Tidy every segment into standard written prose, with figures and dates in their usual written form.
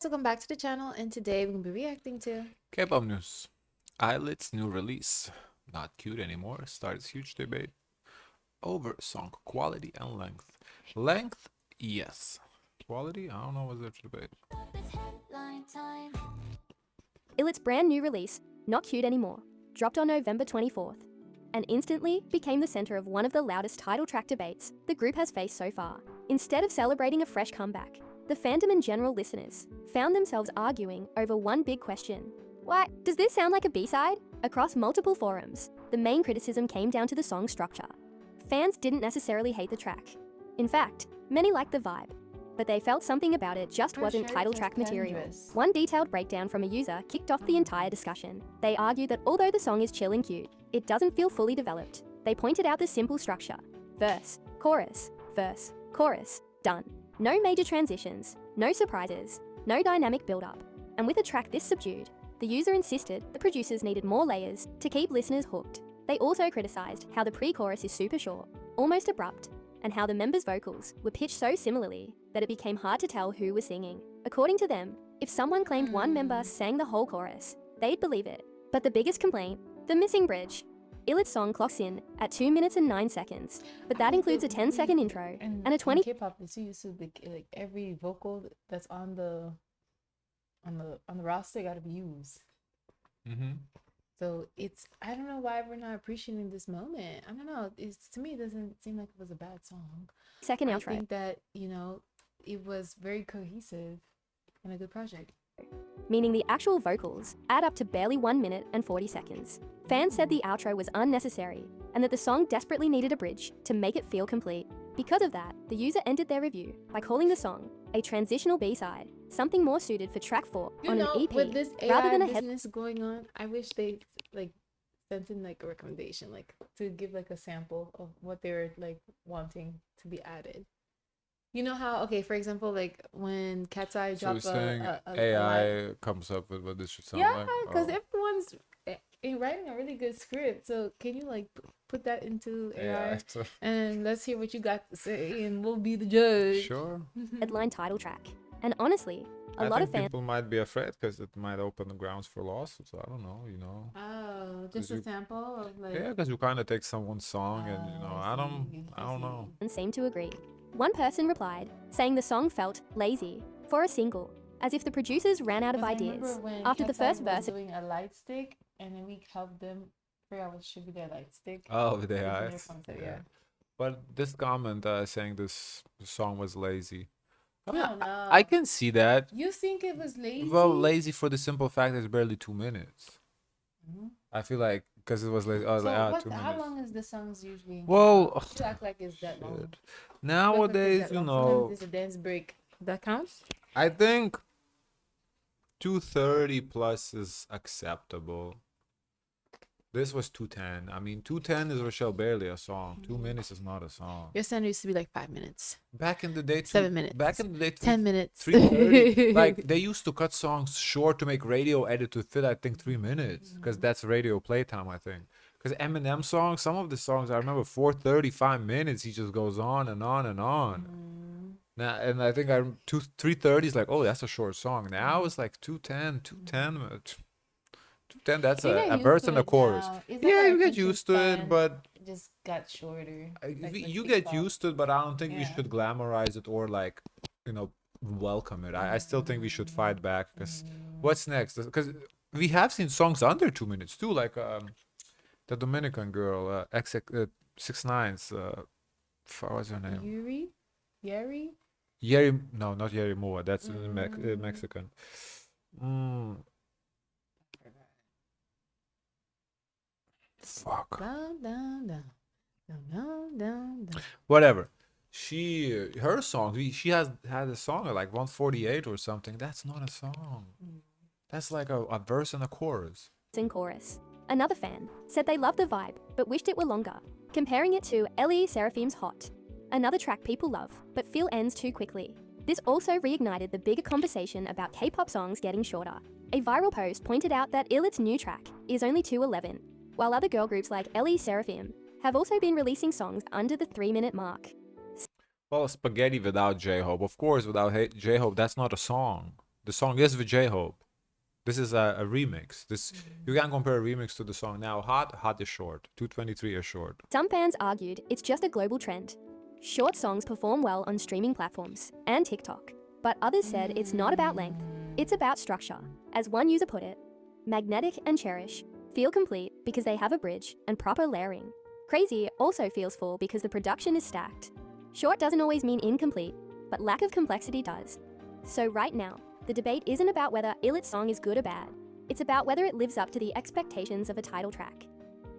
Welcome back to the channel, and today we're going to be reacting to K-pop news. Illit's new release, not cute anymore, starts huge debate over song quality and length. Length, yes. Quality, I don't know what's there to debate. Illit's brand new release, Not Cute Anymore, dropped on November 24th, and instantly became the center of one of the loudest title track debates the group has faced so far. Instead of celebrating a fresh comeback, the fandom and general listeners found themselves arguing over one big question. Why, does this sound like a B-side? Across multiple forums, the main criticism came down to the song's structure. Fans didn't necessarily hate the track. In fact, many liked the vibe, but they felt something about it just wasn't title track material. One detailed breakdown from a user kicked off the entire discussion. They argued that although the song is chill and cute, it doesn't feel fully developed. They pointed out the simple structure: verse, chorus, done. No major transitions, no surprises, no dynamic build-up. And with a track this subdued, the user insisted the producers needed more layers to keep listeners hooked. They also criticized how the pre-chorus is super short, almost abrupt, and how the members' vocals were pitched so similarly that it became hard to tell who was singing. According to them, if someone claimed one member sang the whole chorus, they'd believe it. But the biggest complaint? The missing bridge. Illit's song clocks in at 2 minutes and 9 seconds, but that includes a 10-second intro and a 20. K-pop is used to like every vocal that's on the roster got to be used. So I don't know why we're not appreciating this moment. I don't know. To me, it doesn't seem like it was a bad song. Second I outro. think that it was very cohesive and a good project. Meaning the actual vocals add up to barely 1 minute and 40 seconds. Fans said the outro was unnecessary and that the song desperately needed a bridge to make it feel complete. Because of that, the user ended their review by calling the song a transitional B-side, something more suited for track 4 on an EP with this AI rather than a business going on, I wish they sent in a recommendation to give a sample of what they're wanting to be added. You know how, okay, for example, when Cat's Eye So you're dropped saying a AI comes up with what this should sound like? Yeah, because everyone's writing a really good script. So can you put that into AI and let's hear what you got to say, and we'll be the judge. Sure. Headline title track. And honestly, a I lot think of fans people might be afraid because it might open the grounds for lawsuits. I don't know. Oh, just a sample of Yeah, because you kind of take someone's song and I don't know. seem to agree. One person replied, saying the song felt lazy for a single, as if the producers ran out of ideas after the first verse. Doing a light stick, and then we helped them figure out what should be their light stick. Oh, with the eyes. Yeah. But this comment saying this song was lazy. I mean, No, no. I can see that. You think it was lazy? Well, lazy for the simple fact that it's barely 2 minutes. I feel like because it was lazy. I was like, 2 minutes. How long is the songs usually? Well, You act like it's that long. nowadays, There's a dance break. That counts? I think 2:30 plus is acceptable. This was 2:10. I mean, 2:10 is Rochelle barely a song. 2 minutes is not a song. Your standard used to be 5 minutes. Back in the day, 7 minutes. Back in the day, 10 minutes. 3:30. They used to cut songs short to make radio edit to fit, I think, 3 minutes, because that's radio playtime, I think. Because Eminem songs, some of the songs I remember 4:30, 5 minutes. He just goes on and on and on. Now, and I think 3:30 is oh, that's a short song. Now it's 2:10, 2:10. That's a verse and a chorus. Yeah, you get used to it, but it just got shorter. You get used to it, but I don't think we should glamorize it or welcome it. I still think we should fight back, because what's next? Because we have seen songs under 2 minutes too, the Dominican girl, 6ix9ine's, what's her name? Yeri, no, not Yeri Moa. That's Mexican. Fuck. Down. Whatever. Her songs. She has had a song at 148 or something. That's not a song. That's a verse and a chorus. In chorus. Another fan said they loved the vibe, but wished it were longer, comparing it to Ellie Seraphim's Hot, another track people love, but feel ends too quickly. This also reignited the bigger conversation about K-pop songs getting shorter. A viral post pointed out that Illit's new track is only 2:11, while other girl groups like Ellie Seraphim have also been releasing songs under the 3-minute mark. Well, Spaghetti without J-Hope. Of course, without J-Hope, that's not a song. The song is with J-Hope. This is a remix. You can't compare a remix to the song now. Hot is short. 223 is short. Some fans argued it's just a global trend. Short songs perform well on streaming platforms and TikTok, but others said it's not about length, it's about structure. As one user put it, Magnetic and Cherish feel complete because they have a bridge and proper layering. Crazy also feels full because the production is stacked. Short doesn't always mean incomplete, but lack of complexity does. So right now, the debate isn't about whether Illit's song is good or bad. It's about whether it lives up to the expectations of a title track,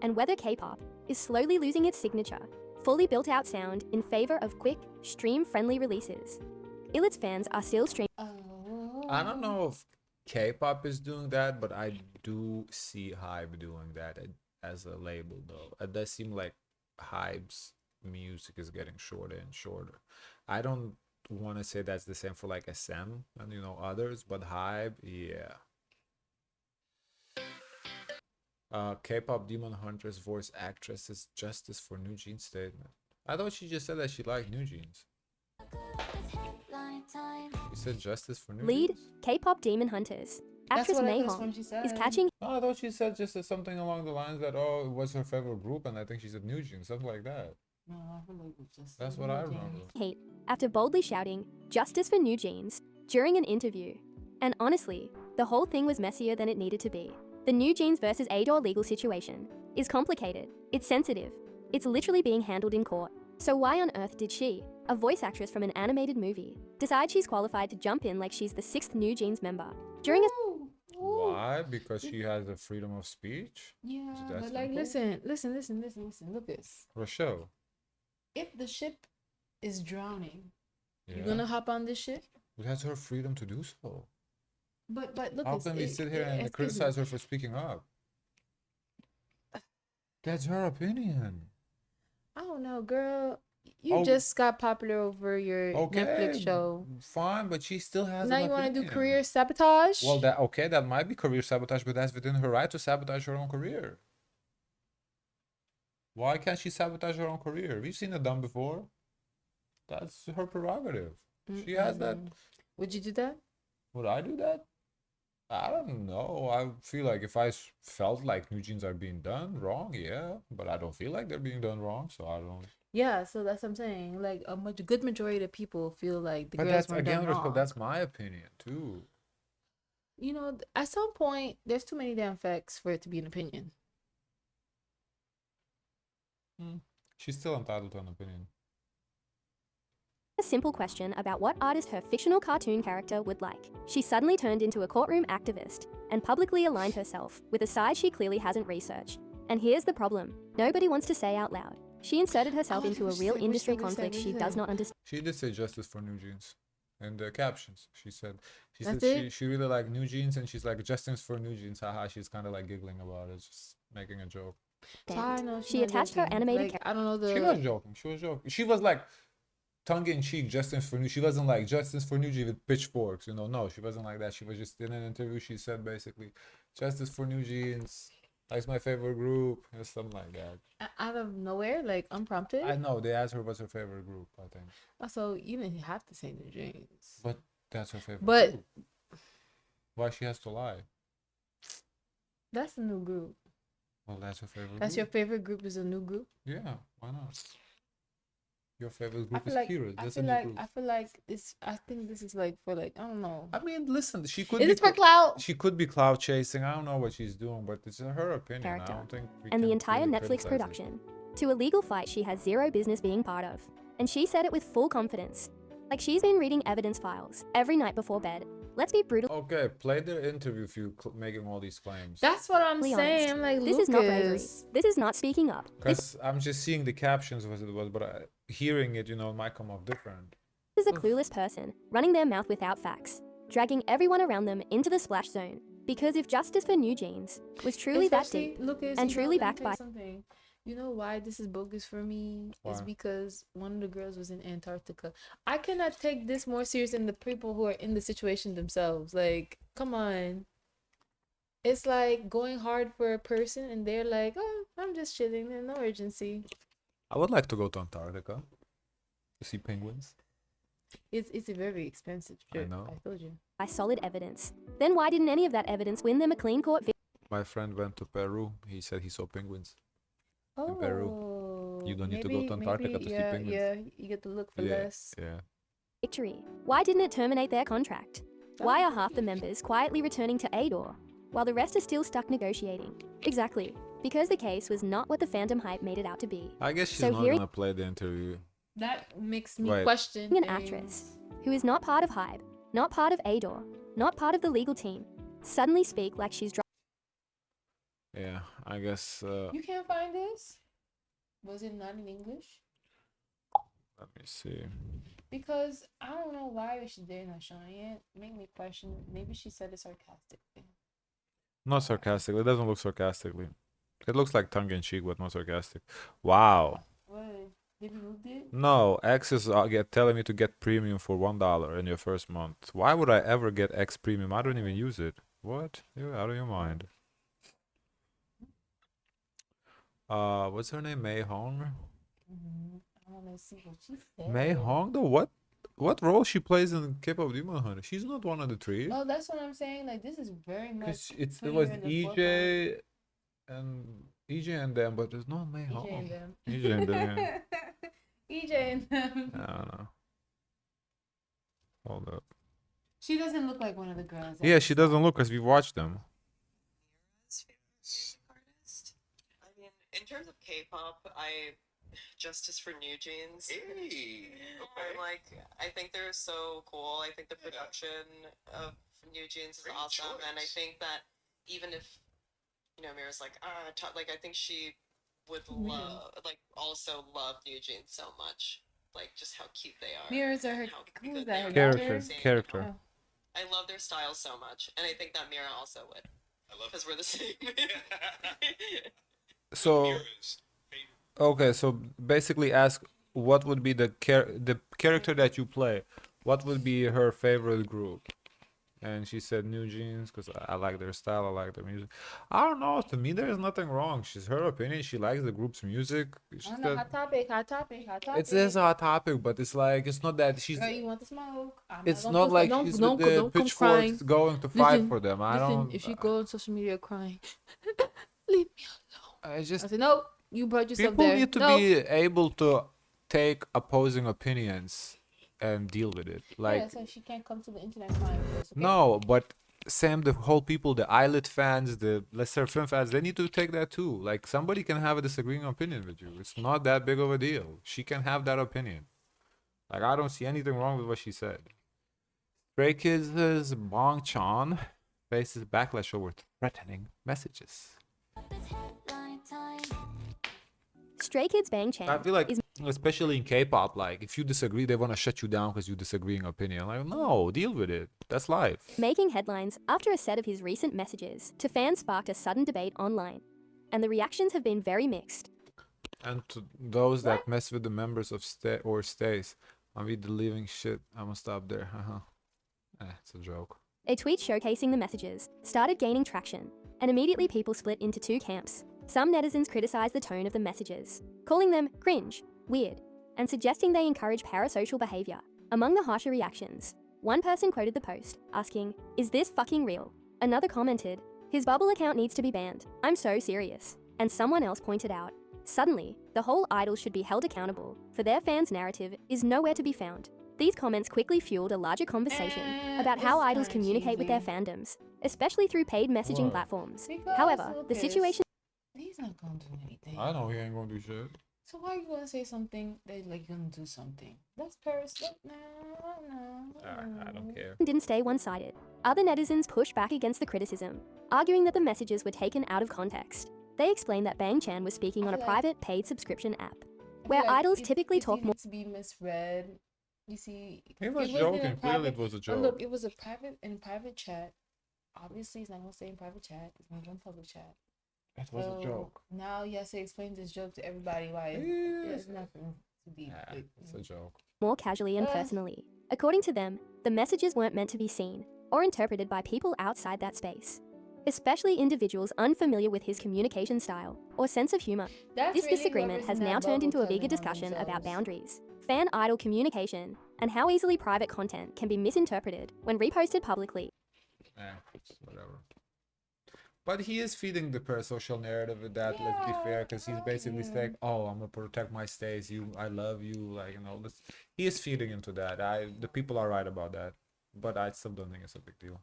and whether K-pop is slowly losing its signature, fully built-out sound in favor of quick, stream-friendly releases. Illit's fans are still streaming. I don't know if K-pop is doing that, but I do see Hybe doing that as a label, though. It does seem like Hybe's music is getting shorter and shorter. I don't want to say that's the same for like SM and others, but Hybe, yeah. K-pop Demon Hunter's voice actress is justice for NewJeans statement. I thought she just said that she liked NewJeans. She said justice for NewJeans. Lead K-pop Demon Hunters. Actress Mayhong is catching. No, I thought she said just something along the lines that it was her favorite group, and I think she said NewJeans, something like that. No, I feel like it's just. That's what I remember. Hate after boldly shouting "Justice for NewJeans" during an interview. And honestly, the whole thing was messier than it needed to be. The NewJeans versus Adore legal situation is complicated. It's sensitive. It's literally being handled in court. So why on earth did she, a voice actress from an animated movie, decide she's qualified to jump in like she's the 6th NewJeans member during a? Why? Because she has the freedom of speech? Yeah, That but like, simple? listen. Look this. Rochelle. If the ship is drowning, Yeah. you're gonna hop on this ship. That's her freedom to do so. But look. How can we sit here and criticize her for speaking up? That's her opinion. I don't know, girl. You Oh. just got popular over your Netflix show. Fine, but she still has Now an you want to do opinion. career sabotage? Well, that might be career sabotage, but that's within her right to sabotage her own career. Why can't she sabotage her own career? We've seen it done before. That's her prerogative. She has that. Would you do that? Would I do that? I don't know. I feel like if I felt like NewJeans are being done wrong, yeah, but I don't feel like they're being done wrong, so I don't. Yeah, so that's what I'm saying. Like good majority of people feel like the But girls that's weren't again, done wrong. that's my opinion too. At some point, there's too many damn facts for it to be an opinion. She's still entitled to an opinion. A simple question about what artist her fictional cartoon character would like. She suddenly turned into a courtroom activist and publicly aligned herself with a side she clearly hasn't researched. And here's the problem. Nobody wants to say out loud. She inserted herself into a real industry conflict she does not understand. She did say justice for NewJeans in the captions. She said That's she really liked NewJeans, and she's like justice for NewJeans. Haha, she's kind of like giggling about it, just making a joke. She attached her animated I don't know the. She was joking. She was joking. She was like tongue in cheek, justice for New. She wasn't like justice for NewJeans with pitchforks. No, she wasn't like that. She was just in an interview. She said basically, justice for NewJeans. That's my favorite group, or something like that. Out of nowhere, like unprompted. I know they asked her what's her favorite group. I think. Also, you didn't have to say NewJeans. But that's her favorite. But group. Why she has to lie? that's a new group. Well, that's her favorite. That's group. your favorite group is a new group. Yeah, why not? Your favorite I group feel is like Heroes. I That's feel a new like group. I feel like this. I think this is like for like I don't know. I mean, listen, she could Is be this for clout? she could be cloud chasing. I don't know what she's doing, but it's her opinion. character I don't think we and the can entire really Netflix criticize it. production to a legal fight she has zero business being part of. And she said it with full confidence. Like she's been reading evidence files every night before bed. Let's be brutal. Okay, play the interview if you making all these claims. That's what I'm Honest. saying. I'm like, This is not bravery. Lucas. This is not speaking up. Because I'm just seeing the captions of what it was, but hearing it, it might come off different. This is a clueless person running their mouth without facts, dragging everyone around them into the splash zone. Because if justice for NewJeans was truly that Especially, deep Lucas, and you truly know, let me backed tell you by something. You know why this is bogus for me? Is Why? because one of the girls was in Antarctica. I cannot take this more serious than the people who are in the situation themselves. Like, come on. It's like going hard for a person and they're like, oh, I'm just chilling. There's no urgency. I would like to go to Antarctica to see penguins. It's a very expensive trip. know. I told you. by solid evidence. Then why didn't any of that evidence win them a clean court victory? My friend went to Peru. He said he saw penguins in Peru. You don't need to go to Antarctica to see penguins. Yeah, you get to look for less. Yeah. Why didn't it terminate their contract? Why are half the members quietly returning to ADOR, while the rest are still stuck negotiating? Exactly, because the case was not what the fandom hype made it out to be. I guess she's So not here- gonna play the interview. That makes me Right. question An things. actress who is not part of hype, not part of ADOR, not part of the legal team, suddenly speak like she's Yeah, I guess. You can't find this? Was it not in English? Let me see. Because I don't know why they're not showing it. Make me question. Maybe she said it sarcastically. Not sarcastically. It doesn't look sarcastically. It looks like tongue in cheek, but not sarcastic. Wow. What? Did you move it? No, X is telling me to get premium for $1 in your first month. Why would I ever get X premium? I don't even use it. What? You're out of your mind. What's her name? Mei Hong? I want to see what she said. Mei Hong? What role she plays in K-pop Demon Hunter? She's not one of the three. No, that's what I'm saying. Like, this is very much. Because it putting was her in the EJ and them, but there's no Mei Hong. EJ and them. EJ and them, yeah. EJ and them. I don't know. Hold up. She doesn't look like one of the girls. Yeah, she doesn't look because we watched them. Artist. I mean, in terms of K-pop, Justice for NewJeans. Hey, I'm like, I think they're so cool. I think the production of NewJeans is Great awesome, and I choice. think that even if Mira's like, like I think she would also love NewJeans so much, like just how cute they are. Mirrors are her. and how- Who because is they that? Her are Character, daughter? character. Oh. I love their style so much, and I think that Mira also would, I love because we're the same. So Mira's favorite. okay, so basically ask what would be the character that you play. What would be her favorite group? And she said NewJeans because I like their style, I like their music. I don't know. To me, there's nothing wrong. She's her opinion. She likes the group's music. She I don't know. said- Hot topic. Hot topic. Hot topic. It is a hot topic, but it's like it's not that she's. Girl, you want the smoke? I'm It's gonna not post like it. she's don't, with the don't come crying. pitchforks going to fight Listen, for them. I Listen, don't. if you go on social media crying, leave me alone. I just I said, no, you brought yourself people there. need to no. be able to take opposing opinions and deal with it. Like Yeah, so she can't come to the internet crying first. Okay? no, but Sam, the whole people, the Illit fans, the lesser film fans, they need to take that too. Like somebody can have a disagreeing opinion with you. It's not that big of a deal. She can have that opinion. Like I don't see anything wrong with what she said. Stray Kids' Bong Chan faces backlash over threatening messages. Stray Kids Bang I Chan feel like, is especially in K-pop, like if you disagree, they want to shut you down because you disagreeing opinion. Like, no, deal with it. That's life. making headlines after a set of his recent messages to fans sparked a sudden debate online, and the reactions have been very mixed. And to those that mess with the members of stays, I'm with the living shit. I'm gonna stop there. It's a joke. A tweet showcasing the messages started gaining traction, and immediately people split into two camps. Some netizens criticized the tone of the messages, calling them cringe, weird, and suggesting they encourage parasocial behavior. Among the harsher reactions, one person quoted the post, asking, "Is this fucking real?" Another commented, "His bubble account needs to be banned. I'm so serious." And someone else pointed out, "Suddenly, the whole idol should be held accountable, for their fans' narrative is nowhere to be found." These comments quickly fueled a larger conversation about how this is idols kinda communicate with their cheesy. fandoms, especially through paid messaging Whoa. platforms. Because, However, the okay, situation He's not gonna do anything. I know he ain't gonna do shit. So why are you gonna say something that like you're gonna do something? That's parasite. No. I don't care. didn't stay one-sided. Other netizens pushed back against the criticism, arguing that the messages were taken out of context. They explained that Bang Chan was speaking on a Okay. private paid subscription app, I feel where like idols if- typically if talk you more. need to be misread. You see, He it was wasn't joking. in a Clearly, it private- was a but joke. look, it was a private chat. Obviously, it's not gonna stay in private chat. It's gonna go in public chat. It was a So, joke. Now you have to explain this joke to everybody why Yes. it's nothing to be. Yeah, like, it's a joke. more casually and personally. According to them, the messages weren't meant to be seen or interpreted by people outside that space, especially individuals unfamiliar with his communication style or sense of humor. That's This really disagreement whoever's has in that now turned bubble into a telling bigger on discussion about themselves. boundaries, fan idol communication, and how easily private content can be misinterpreted when reposted publicly. It's whatever. But he is feeding the social narrative with that. Let's be fair, because he's basically saying, "Oh, I'm gonna protect my stays. I love you." Like, he is feeding into that. The people are right about that, but I still don't think it's a big deal.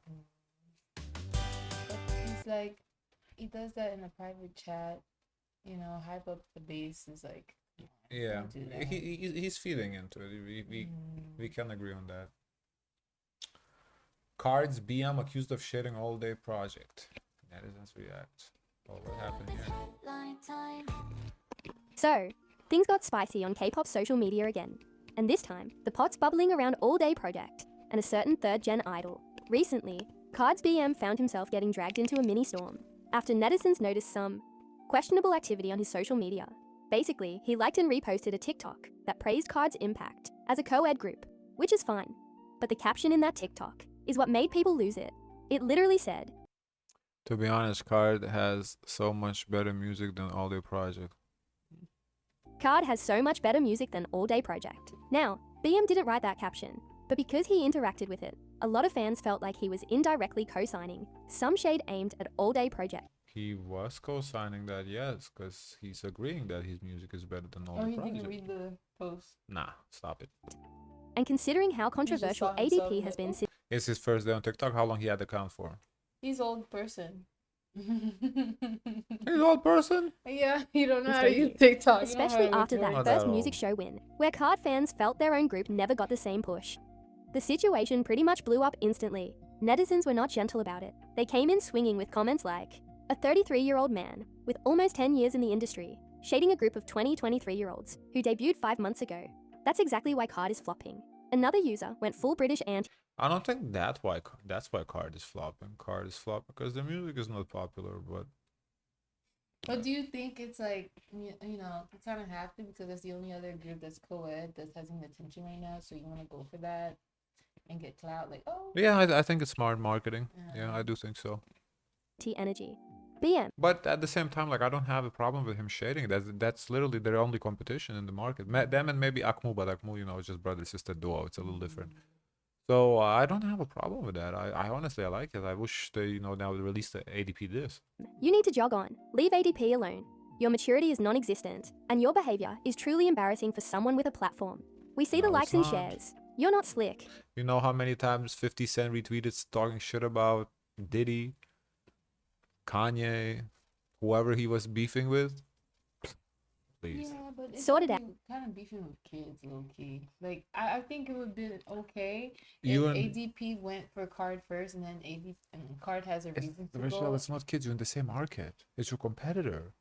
But he's like, he does that in a private chat. Hype up the base is like. Yeah, Don't do that. he's feeding into it. We can agree on that. Cards BM accused of sharing all day project. Netizens react. Oh, what happened here? So, things got spicy on K-pop social media again. And this time, the pot's bubbling around All Day Project and a certain third-gen idol. Recently, Cards BM found himself getting dragged into a mini-storm after netizens noticed some questionable activity on his social media. Basically, he liked and reposted a TikTok that praised Cards' impact as a co-ed group, which is fine. But the caption in that TikTok is what made people lose it. It literally said, To be honest, Card has so much better music than All Day Project. Card has so much better music than All Day Project. Now, BM didn't write that caption, but because he interacted with it, a lot of fans felt like he was indirectly co-signing some shade aimed at All Day Project. He was co-signing that, yes, because he's agreeing that his music is better than All Day He Project. didn't read the post. Nah, stop it. And considering how controversial saw himself ADP and has been since It's his first day on TikTok. How long he had the account for? He's old person. He's old person. Yeah, you don't know how to Thank use you. TikTok. especially after Not that at first all. music show win, where Card fans felt their own group never got the same push. The situation pretty much blew up instantly. Netizens were not gentle about it. They came in swinging with comments like, a 33-year-old man with almost 10 years in the industry, shading a group of 23-year-olds who debuted 5 months ago. That's exactly why Card is flopping. Another user went full British anti. I don't think that's why Card is flopping. Card is flopping because the music is not popular, but But do you think it's like, you kind of have to because that's the only other group that's co-ed that's having attention right now, so you want to go for that and get clout? Like, oh. yeah, I think it's smart marketing. Yeah, I do think so. Energy. BM. But at the same time, like, I don't have a problem with him shading. That's literally their only competition in the market. Them and maybe Akmu, but Akmu, it's just brother sister duo. It's a little different. So I don't have a problem with that. I honestly I like it. I wish they now release the ADP this. You need to jog on. Leave ADP alone. Your maturity is non-existent, and your behavior is truly embarrassing for someone with a platform. We see the No, likes it's and not. shares. You're not slick. You know how many times 50 Cent retweeted talking shit about Diddy, Kanye, whoever he was beefing with? Please. Yeah, but it's Sort it out. kind of beefing with kids, low key. Like, I think it would have been okay You if and- ADP went for Card first, and then Card has a reason to Rachel, go. it's not kids. You're in the same market. It's your competitor.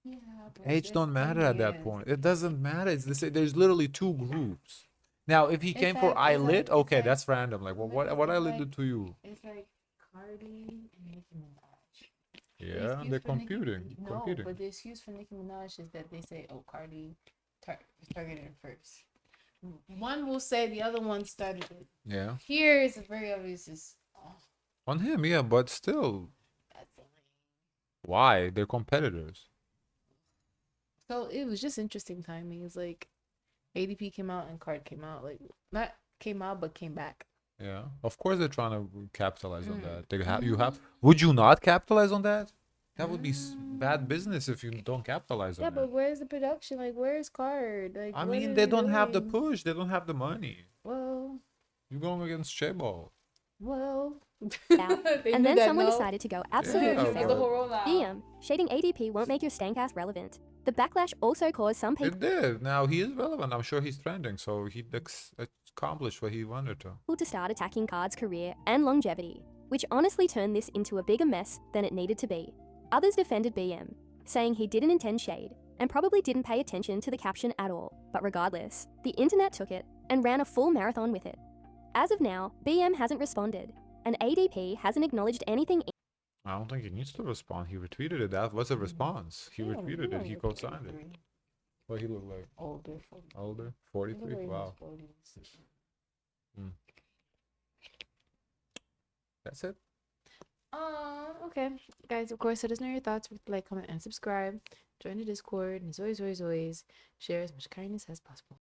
Yeah, but Age there's don't 10 matter at that years. point. It doesn't matter. It's the same. There's literally two groups. Now, if he It's came for like- it's Illit, like- it's okay, like- that's random. Like, well, what it's Illit like- did to you? It's like Cardi and Nicki Minaj. The Yeah, excuse they're for Nicki- competing. No, but the excuse for Nicki Minaj is that they say, "Oh, Cardi targeted her first." One will say the other one started it. Yeah, Here it's very obvious. It's on him, yeah, but still, that's lame. why? They're competitors. So it was just interesting timing. It's like ADP came out and Card came out. Like not came out, but came back. Yeah, of course they're trying to capitalize on Mm. that. You have. Would you not capitalize on that? That would be bad business if you don't capitalize Yeah, on but it. where's the production? Like, where's Card? Like, I what mean, are they don't have the doing? push. They don't have the money. Well, You're going against J-Ball. out. Out. They And knew then that, someone no? decided to go Yeah, absolutely but- The feral. whole rollout. BM. Shading ADP won't make your stank ass relevant. The backlash also caused some people It did. Now he is relevant. I'm sure he's trending, so he accomplished what he wanted to. to start attacking Card's career and longevity, which honestly turned this into a bigger mess than it needed to be. Others defended BM, saying he didn't intend shade and probably didn't pay attention to the caption at all. But regardless, the internet took it and ran a full marathon with it. As of now, BM hasn't responded, and ADP hasn't acknowledged anything. I don't think he needs to respond. He retweeted it. That was a response. He retweeted it. He co-signed it. What he look like? Older. Older? Look 43? like Wow. he's 40s. That's it. Okay. Guys, of course, let us know your thoughts. Like, comment, and subscribe. Join the Discord. And as always, share as much kindness as possible.